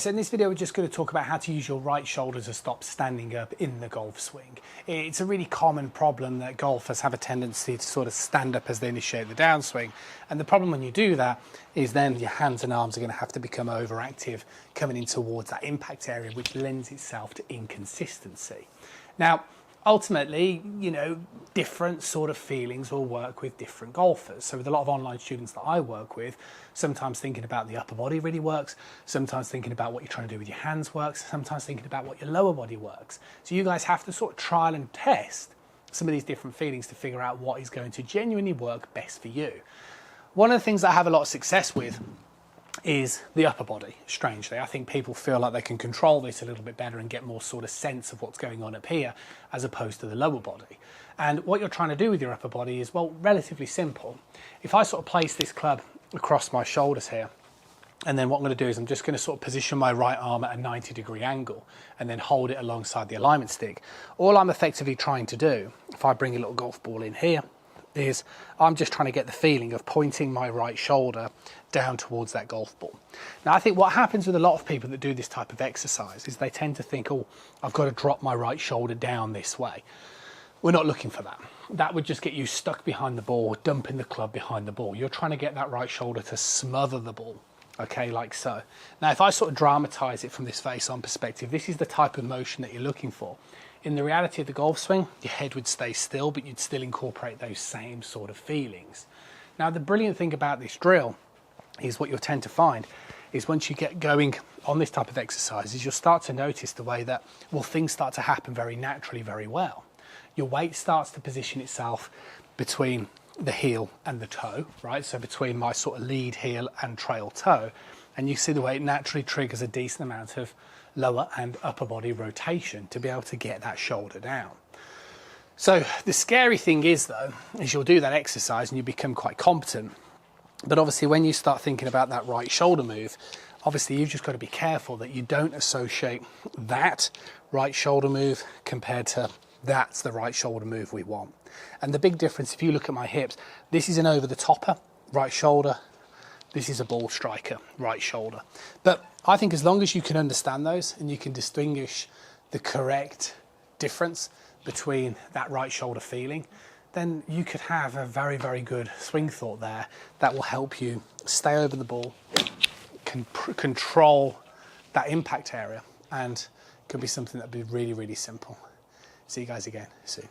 So in this video, we're just going to talk about how to use your right shoulder to stop standing up in the golf swing. It's a really common problem that golfers have a tendency to sort of stand up as they initiate the downswing. And the problem when you do that is then your hands and arms are going to have to become overactive coming in towards that impact area, which lends itself to inconsistency. Now, ultimately, you know, different sort of feelings will work with different golfers. So with a lot of online students that I work with, sometimes thinking about the upper body really works, sometimes thinking about what you're trying to do with your hands works, sometimes thinking about what your lower body works. So you guys have to sort of trial and test some of these different feelings to figure out what is going to genuinely work best for you. One of the things I have a lot of success with is the upper body, strangely. I think people feel like they can control this a little bit better and get more sort of sense of what's going on up here as opposed to the lower body. And what you're trying to do with your upper body is, well, relatively simple. If I sort of place this club across my shoulders here, and then what I'm going to do is I'm just going to sort of position my right arm at a 90-degree angle and then hold it alongside the alignment stick. All I'm effectively trying to do, if I bring a little golf ball in here, is I'm just trying to get the feeling of pointing my right shoulder down towards that golf ball. Now, I think what happens with a lot of people that do this type of exercise is they tend to think, oh, I've got to drop my right shoulder down this way. We're not looking for that. That would just get you stuck behind the ball, dumping the club behind the ball. You're trying to get that right shoulder to smother the ball, okay, like so. Now, if I sort of dramatize it from this face-on perspective, this is the type of motion that you're looking for. In the reality of the golf swing, your head would stay still, but you'd still incorporate those same sort of feelings. Now, the brilliant thing about this drill is what you'll tend to find is once you get going on this type of exercise is you'll start to notice the way that, well, things start to happen very naturally, very well. Your weight starts to position itself between the heel and the toe, right? So between my sort of lead heel and trail toe. And you see the way it naturally triggers a decent amount of lower and upper body rotation to be able to get that shoulder down. So the scary thing is, though, is you'll do that exercise and you become quite competent. But obviously when you start thinking about that right shoulder move, obviously you've just got to be careful that you don't associate that right shoulder move compared to that's the right shoulder move we want. And the big difference, if you look at my hips, this is an over the topper, right shoulder. This is a ball striker, right shoulder. But I think as long as you can understand those and you can distinguish the correct difference between that right shoulder feeling, then you could have a very, very good swing thought there that will help you stay over the ball, control that impact area, and it could be something that would be really, really simple. See you guys again soon.